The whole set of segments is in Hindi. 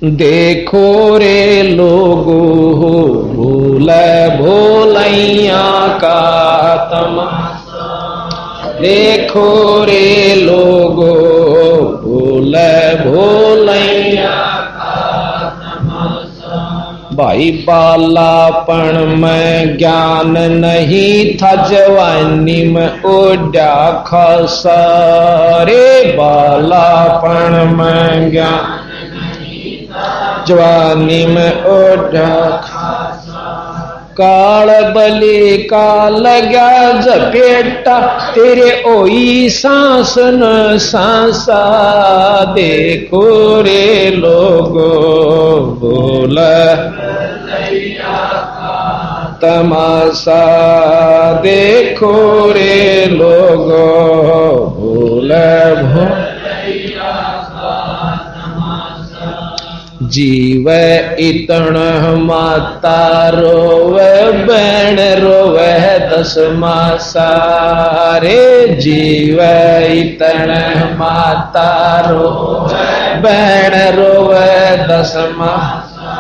देखो रे लोगो भूल भोलैया का तमाशा, देखो रे लोगो भूल भोलैया का तमाशा। भाई बालापन में ज्ञान नहीं था, जवानी में ओढ़ा खासा रे। बालापन में ज्ञान जवानी में ओढ़ा खासा, काल बलि का लगा जपेटा तेरे ओई सांस न सांसा। देखो रे लोगो भूल तमाशा, देखो रे लोगो भूल जीव इतण माता रोवे बैण रोवे दस मासा रे। जीव इतण माता रोवे बैण रोवे दस मासा,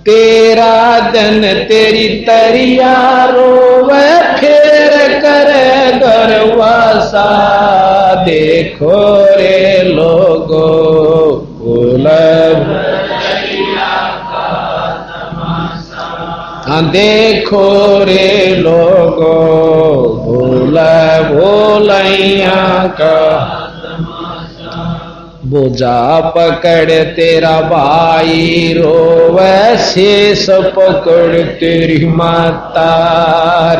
तेरा दिन तेरी तरिया रोवे फेर करे गरवासा। देखो रे लोगो भूल देखो रे लोगो भूल भोलैया का बोझा पकड़ तेरा भाई रोवे शेष पकड़ तेरी माता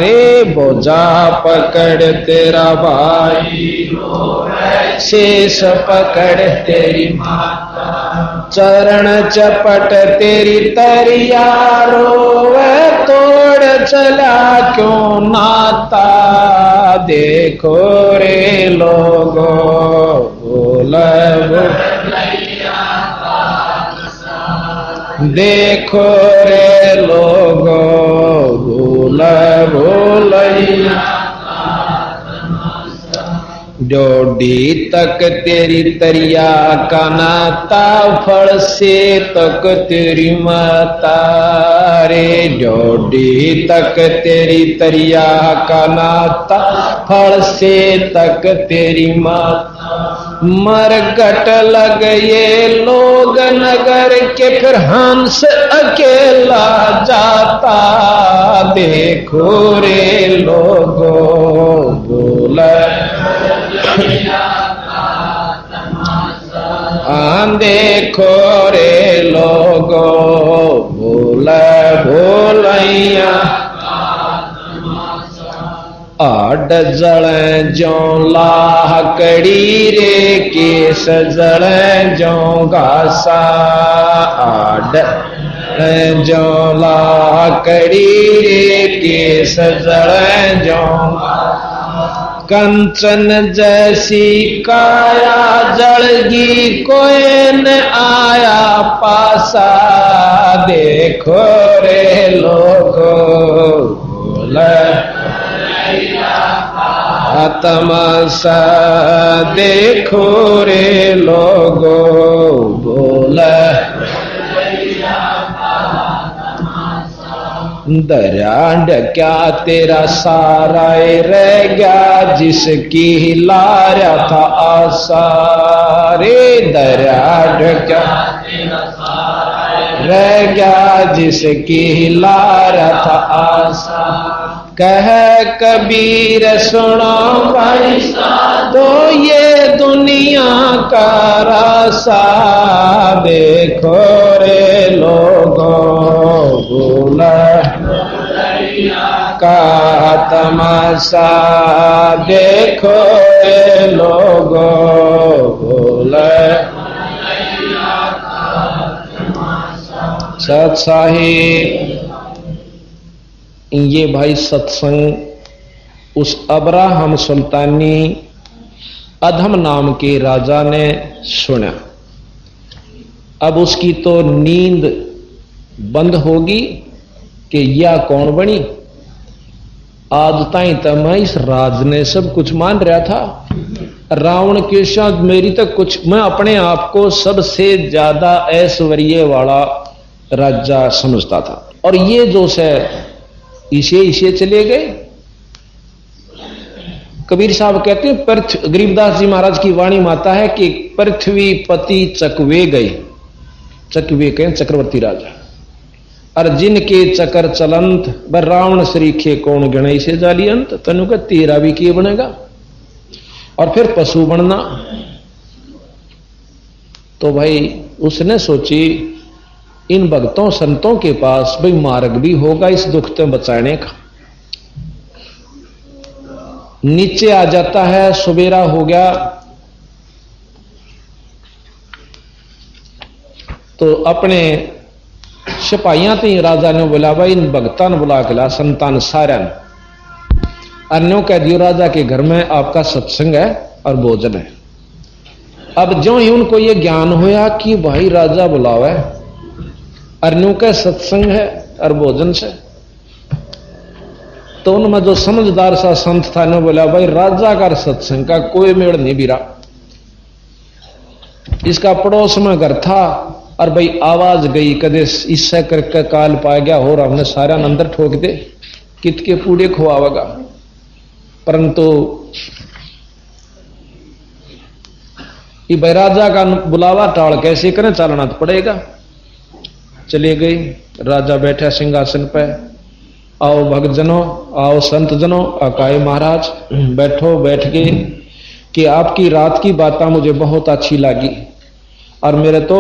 रे। बोझा पकड़ तेरा भाई रोवे शेष पकड़ तेरी माता, चरण चपट तेरी तरिया रोवे तोड़ चला क्यों नाता। देखो रे लोगो भूल देखो रे लोगो भूल भोलैया डोडी तक तेरी तरिया का नाता, फल से तक तेरी माता रे। डोडी तक तेरी तरिया का नाता, फल से तक तेरी माता। मरकट लग ये लोग नगर के फिर हंस अकेला जाता। देखो रे लोगो बोल देखो रे लोगो भूल भोलैया आड जल जो लाकड़ी रे केस जल जो घासा। आड जो लाकड़ी रे केस जल जो कंचन जैसी काया जलगी कोई न आया पासा। देखो रे लोगो भूल तमाशा, देखो रे लोगो भूल दरिया क्या तेरा सारा रह गया जिसकी लारा था आशा रे। दरिया क्या रह गया जिसकी लारा था आशा। कह कबीर सुनो भाई तो ये दुनिया का रासा। देखो रे लोगो भूल का तमाशा, देखो रे लोगो भूल सत्साही। ये भाई सत्संग उस अब्राहम सुल्तानी अधम नाम के राजा ने सुना। अब उसकी तो नींद बंद होगी कि यह कौन बनी। आज ताई तो मैं इस राज ने सब कुछ मान रहा था, रावण के साथ मेरी तो कुछ, मैं अपने आप को सबसे ज्यादा ऐश्वर्य वाला राजा समझता था, और ये जो से इसे चले गए। कबीर साहब कहते हैं, गरीबदास जी महाराज की वाणी माता है कि पृथ्वी पति चकवे गए, चकवे कहें चक्रवर्ती राजा, और जिनके चकर चलंत बर रावण श्रीखे कौन गणई से जाली अंत, तनु का तेरा भी किए बनेगा। और फिर पशु बनना, तो भाई उसने सोची इन भक्तों संतों के पास भाई मार्ग भी होगा इस दुख से बचाने का। नीचे आ जाता है, सवेरा हो गया तो अपने सिपाहियां थी, राजा ने बोला भाई इन भक्तान बुला के ला, संतान सारन अन्यों कह दियो राजा के घर में आपका सत्संग है और भोजन है। अब जो ही उनको ये ज्ञान होया कि भाई राजा बुलावा है, अन्यों का सत्संग है और भोजन से, तो उनमें जो समझदार सा संत था ने बोला भाई राजा का सत्संग का कोई मेड़ नहीं बिरा, इसका पड़ोस में घर था और भाई आवाज गई कदे इससे करके काल पा गया हो, हमने सारा अंदर ठोक दे कित के पूड़े खुआवेगा। परंतु ये भाई राजा का बुलावा टाल कैसे करें, चलना तो पड़ेगा। चले गए, राजा बैठा सिंहासन पे, आओ भक्तजनों, आओ संत जनों, अकाय महाराज बैठो। बैठ गए कि आपकी रात की बातें मुझे बहुत अच्छी लगी और मेरे तो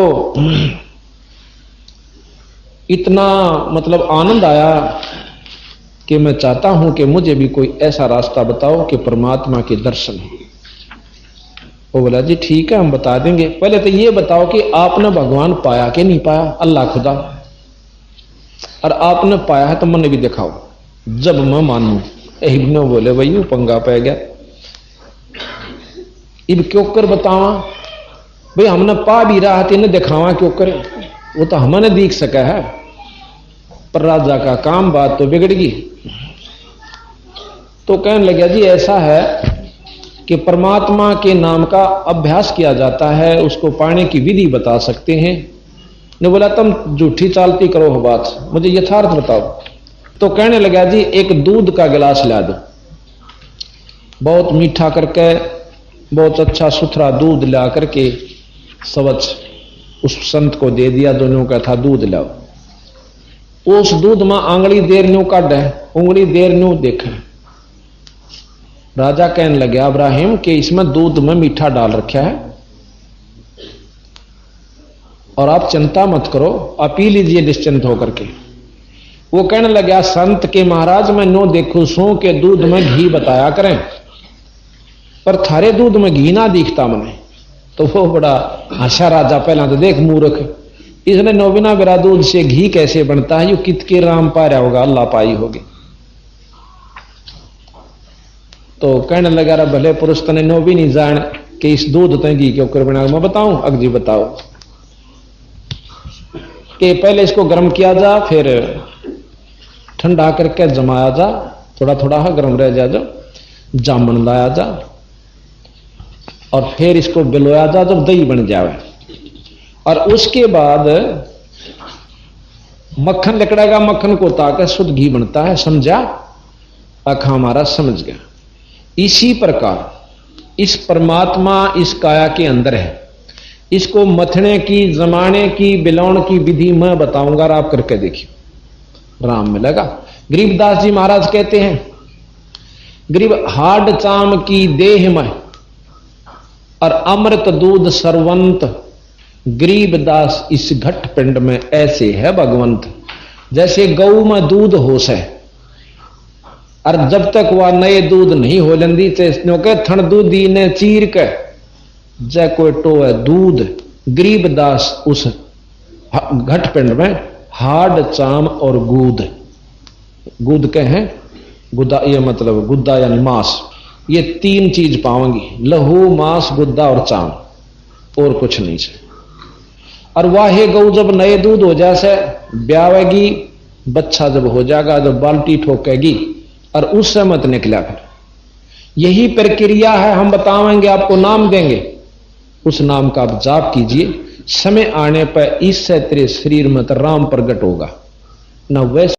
इतना मतलब आनंद आया कि मैं चाहता हूं कि मुझे भी कोई ऐसा रास्ता बताओ कि परमात्मा के दर्शन हो। वो बोला जी ठीक है हम बता देंगे, पहले तो ये बताओ कि आपने भगवान पाया कि नहीं पाया, अल्लाह खुदा, और आपने पाया है तो मैंने भी दिखाओ जब मैं मानूं। इब्ने बोले भाई वो पंगा पै गया, इब क्यों कर बतावा भाई, हमने पा भी रहा था इन्हें दिखावा क्यों करे, वो तो हमने देख सका है, पर राजा का काम बात तो बिगड़ गई। तो कहने लगा जी ऐसा है कि परमात्मा के नाम का अभ्यास किया जाता है, उसको पाने की विधि बता सकते हैं। ने बोला तुम झूठी चालती करो हो बात, मुझे यथार्थ बताओ। तो कहने लगा जी एक दूध का गिलास ला दो, बहुत मीठा करके बहुत अच्छा सुथरा दूध ला करके स्वच्छ उस संत को दे दिया। दोनों का था दूध लाओ, उस दूध में आंगली देर न्यू काट है, उंगली देर न्यू देखे। राजा कहने लगे इब्राहिम कि इसमें दूध में मीठा डाल रखा है और आप चिंता मत करो, आप पी लीजिए निश्चिंत होकर के। वो कहने लगा संत के महाराज मैं नो देखू सो के दूध में घी बताया करें, पर थारे दूध में घी ना दिखता मैंने। तो वो बड़ा हंसा राजा, पहला तो देख मूर्ख, इसने नोबिना बिरा दूध से घी कैसे बनता है, यू कित के राम पा रहा होगा, अल्लाह पाई होगी। तो कहने लगा रहा भले पुरुष तने नो भी नहीं जान कि इस दूध तय घी क्यों कर बना, मैं बताऊं अगजी बताओ कि पहले इसको गर्म किया जा, फिर ठंडा करके जमाया जा, थोड़ा थोड़ा गर्म रह जा, जो जामन लाया जा और फिर इसको बिलोया जा जब दही बन जाए, और उसके बाद मक्खन लिकड़ेगा, मक्खन को ताकर शुद्ध घी बनता है। समझा? आखा हमारा समझ गया। इसी प्रकार इस परमात्मा इस काया के अंदर है, इसको मथने की, जमाने की, बिलौण की विधि मैं बताऊंगा, आप करके देखिए राम मिलेगा। गरीबदास जी महाराज कहते हैं गरीब हाड चाम की देह में और अमृत दूध सरवंत, गरीबदास इस घट पिंड में ऐसे है भगवंत। जैसे गऊ में दूध होश है और जब तक वह नए दूध नहीं हो लेंदी के थन दूधी ने चीर के जय कोई टो है दूध। गरीबदास उस घट पिंड में हाड चाम और गूद, गूद के हैं गुदा, ये मतलब गुद्दा यानी मांस, ये तीन चीज पाओगी, लहू मांस गुद्दा और चाम, और कुछ नहीं से। और वाहे गऊ जब नए दूध हो जाए ब्यावेगी, बच्चा जब हो जाएगा, जब बाल्टी ठोकेगी और उससे मत निकला फिर, यही प्रक्रिया है, हम बतावेंगे, आपको नाम देंगे, उस नाम का आप जाप कीजिए। समय आने पर इससे तेरे शरीर में तो राम प्रकट होगा, न वैसे